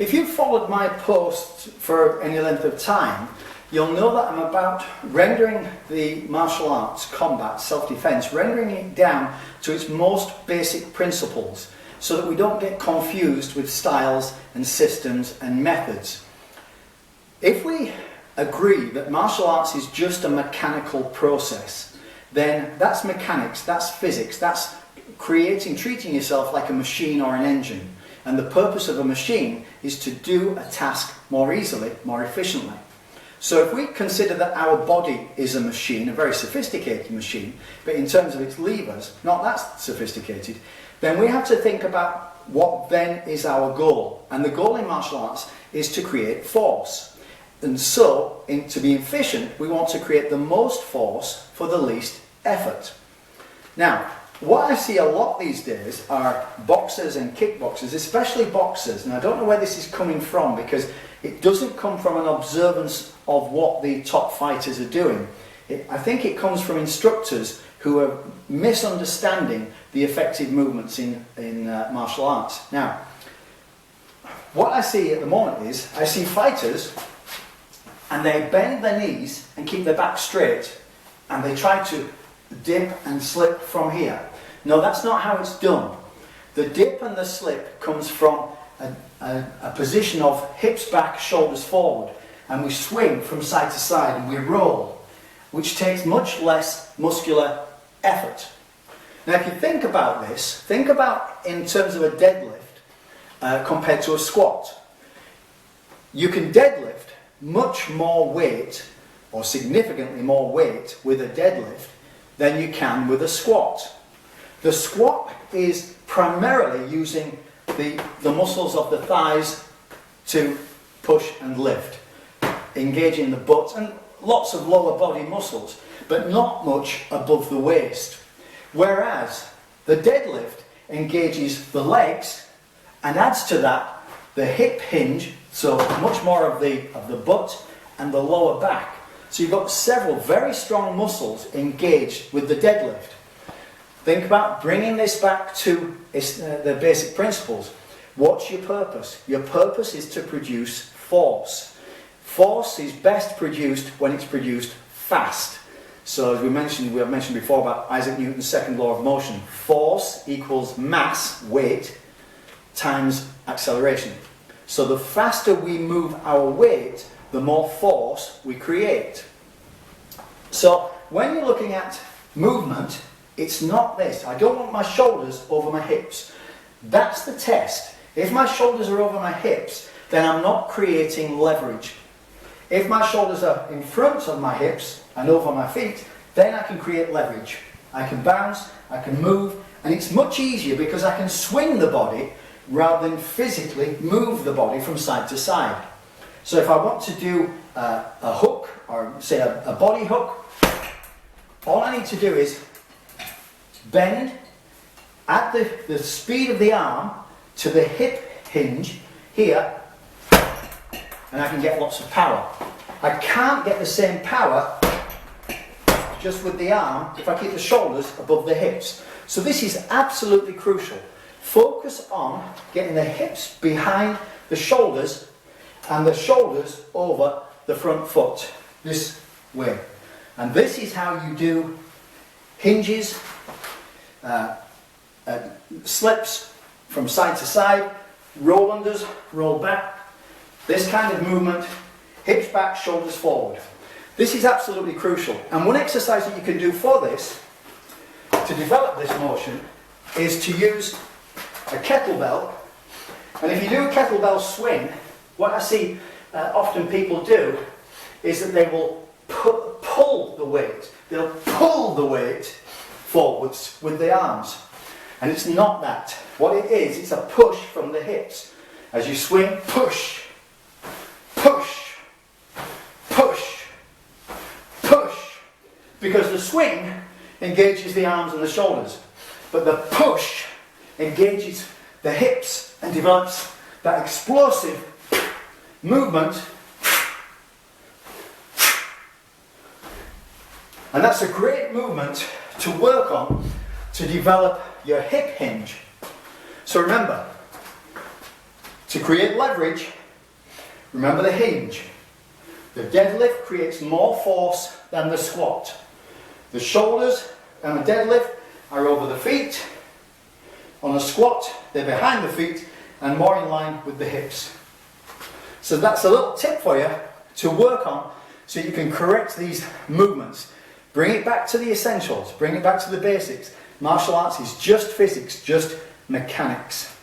if you've followed my posts for any length of time, you'll know that I'm about rendering the martial arts, combat, self-defense, rendering it down to its most basic principles so that we don't get confused with styles and systems and methods. If we agree that martial arts is just a mechanical process, then that's mechanics, that's physics, that's treating yourself like a machine or an engine. And the purpose of a machine is to do a task more easily, more efficiently. So if we consider that our body is a machine, a very sophisticated machine, but in terms of its levers, not that sophisticated, then we have to think about what then is our goal. And the goal in martial arts is to create force. And so, to be efficient, we want to create the most force for the least effort. Now, what I see a lot these days are boxers and kickboxers, especially boxers, and I don't know where this is coming from because it doesn't come from an observance of what the top fighters are doing. I think it comes from instructors who are misunderstanding the effective movements in martial arts. Now, what I see at the moment is, I see fighters and they bend their knees and keep their back straight and they try to dip and slip from here. No, that's not how it's done. The dip and the slip comes from a position of hips back, shoulders forward, and we swing from side to side and we roll, which takes much less muscular effort. Now if you think about this, think about in terms of a deadlift compared to a squat. You can deadlift much more weight, or significantly more weight, with a deadlift than you can with a squat. The squat is primarily using the muscles of the thighs to push and lift, engaging the butt and lots of lower body muscles, but not much above the waist. Whereas the deadlift engages the legs and adds to that the hip hinge, so much more of the butt and the lower back. So you've got several very strong muscles engaged with the deadlift. Think about bringing this back to the basic principles. What's your purpose? Your purpose is to produce force. Force is best produced when it's produced fast. So as we have mentioned before about Isaac Newton's second law of motion. Force equals mass, weight, times acceleration. So the faster we move our weight, the more force we create. So when you're looking at movement, it's not this. I don't want my shoulders over my hips. That's the test. If my shoulders are over my hips, then I'm not creating leverage. If my shoulders are in front of my hips and over my feet, then I can create leverage. I can bounce, I can move, and it's much easier because I can swing the body rather than physically move the body from side to side. So if I want to do a hook, or say a body hook, all I need to do is bend at the speed of the arm to the hip hinge here, and I can get lots of power. I can't get the same power just with the arm if I keep the shoulders above the hips. So this is absolutely crucial. Focus on getting the hips behind the shoulders and the shoulders over the front foot, this way. And this is how you do hinges, slips from side to side, roll unders, roll back. This kind of movement, hips back, shoulders forward. This is absolutely crucial. And one exercise that you can do for this, to develop this motion, is to use a kettlebell. And if you do a kettlebell swing, what I see often people do is that they will pull the weight. They'll pull the weight forwards with the arms. And it's not that. What it is, it's a push from the hips. As you swing, push, push, push, push. Because the swing engages the arms and the shoulders. But the push engages the hips and develops that explosive movement. And that's a great movement to work on to develop your hip hinge. So remember, To create leverage, remember the hinge. The deadlift creates more force than the squat. The shoulders on a deadlift are over the feet. On a squat, they're behind the feet and more in line with the hips. So that's a little tip for you to work on so you can correct these movements. Bring it back to the essentials, bring it back to the basics. Martial arts is just physics, just mechanics.